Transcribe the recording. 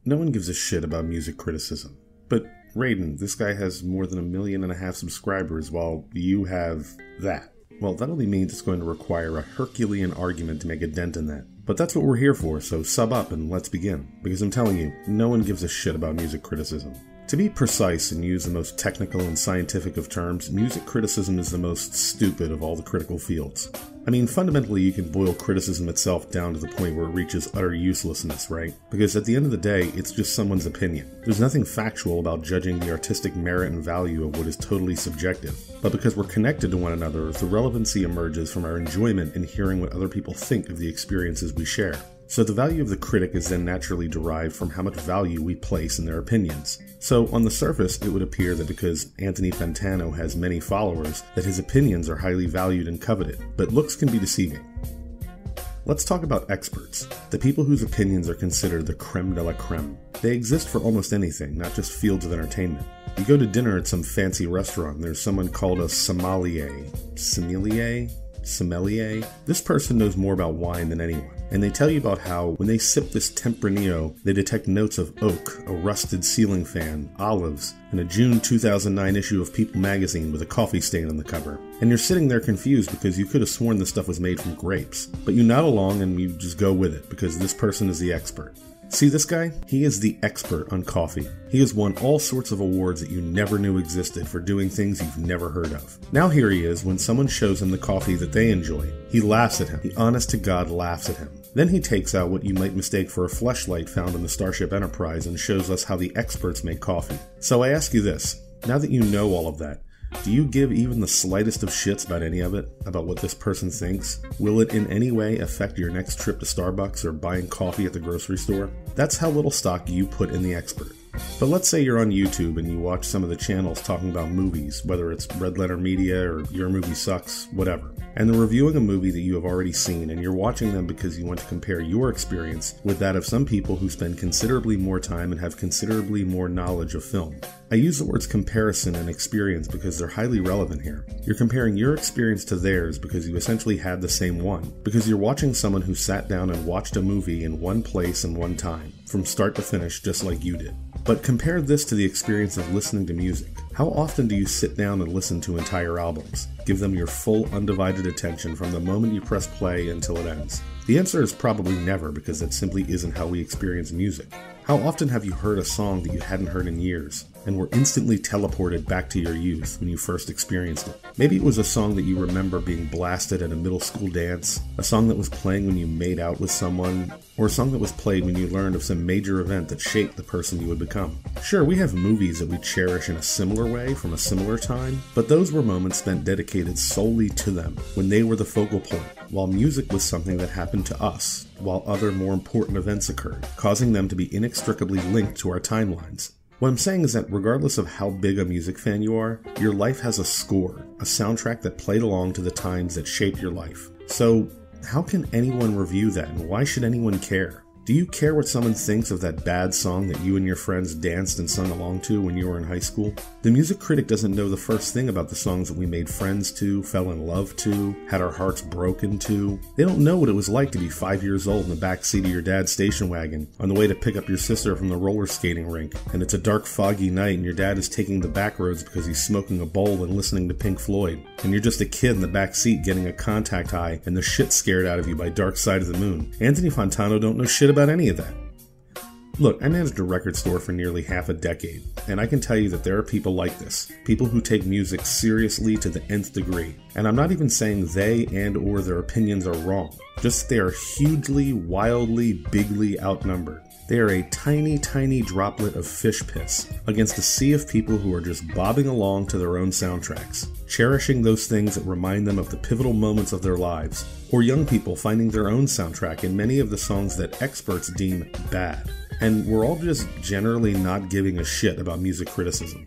No one gives a shit about music criticism. But Raiden, this guy has more than 1.5 million subscribers while you have that. Well, that only means it's going to require a Herculean argument to make a dent in that. But that's what we're here for, so sub up and let's begin. Because I'm telling you, no one gives a shit about music criticism. To be precise and use the most technical and scientific of terms, music criticism is the most stupid of all the critical fields. I mean, fundamentally you can boil criticism itself down to the point where it reaches utter uselessness, right? Because at the end of the day, it's just someone's opinion. There's nothing factual about judging the artistic merit and value of what is totally subjective. But because we're connected to one another, the relevancy emerges from our enjoyment in hearing what other people think of the experiences we share. So the value of the critic is then naturally derived from how much value we place in their opinions. So on the surface, it would appear that because Anthony Fantano has many followers, that his opinions are highly valued and coveted, but looks can be deceiving. Let's talk about experts, the people whose opinions are considered the creme de la creme. They exist for almost anything, not just fields of entertainment. You go to dinner at some fancy restaurant and there's someone called a sommelier. Sommelier? This person knows more about wine than anyone, and they tell you about how, when they sip this Tempranillo, they detect notes of oak, a rusted ceiling fan, olives, and a June 2009 issue of People magazine with a coffee stain on the cover. And you're sitting there confused because you could have sworn this stuff was made from grapes. But you nod along and you just go with it, because this person is the expert. See this guy? He is the expert on coffee. He has won all sorts of awards that you never knew existed for doing things you've never heard of. Now here he is when someone shows him the coffee that they enjoy. He laughs at him. He honest to God laughs at him. Then he takes out what you might mistake for a fleshlight found in the Starship Enterprise and shows us how the experts make coffee. So I ask you this, now that you know all of that, do you give even the slightest of shits about any of it? About what this person thinks? Will it in any way affect your next trip to Starbucks or buying coffee at the grocery store? That's how little stock you put in the expert. But let's say you're on YouTube and you watch some of the channels talking about movies, whether it's Red Letter Media or Your Movie Sucks, whatever. And they're reviewing a movie that you have already seen, and you're watching them because you want to compare your experience with that of some people who spend considerably more time and have considerably more knowledge of film. I use the words comparison and experience because they're highly relevant here. You're comparing your experience to theirs because you essentially had the same one, because you're watching someone who sat down and watched a movie in one place and one time, from start to finish, just like you did. But compare this to the experience of listening to music. How often do you sit down and listen to entire albums? Give them your full undivided attention from the moment you press play until it ends? The answer is probably never, because that simply isn't how we experience music. How often have you heard a song that you hadn't heard in years, and were instantly teleported back to your youth when you first experienced it? Maybe it was a song that you remember being blasted at a middle school dance, a song that was playing when you made out with someone, or a song that was played when you learned of some major event that shaped the person you would become. Sure, we have movies that we cherish in a similar way from a similar time, but those were moments spent dedicated solely to them, when they were the focal point, while music was something that happened to us, while other more important events occurred, causing them to be inextricably linked to our timelines. What I'm saying is that regardless of how big a music fan you are, your life has a score, a soundtrack that played along to the times that shaped your life. So, how can anyone review that, and why should anyone care? Do you care what someone thinks of that bad song that you and your friends danced and sung along to when you were in high school? The music critic doesn't know the first thing about the songs that we made friends to, fell in love to, had our hearts broken to. They don't know what it was like to be 5 years old in the back seat of your dad's station wagon on the way to pick up your sister from the roller skating rink, and it's a dark, foggy night and your dad is taking the back roads because he's smoking a bowl and listening to Pink Floyd, and you're just a kid in the back seat getting a contact high and the shit scared out of you by Dark Side of the Moon. Anthony Fantano don't know shit about any of that. Look, I managed a record store for nearly half a decade, and I can tell you that there are people like this, people who take music seriously to the nth degree. And I'm not even saying they and or their opinions are wrong, just they are hugely, wildly, bigly outnumbered. They are a tiny, tiny droplet of fish piss against a sea of people who are just bobbing along to their own soundtracks, cherishing those things that remind them of the pivotal moments of their lives, or young people finding their own soundtrack in many of the songs that experts deem bad. And we're all just generally not giving a shit about music criticism.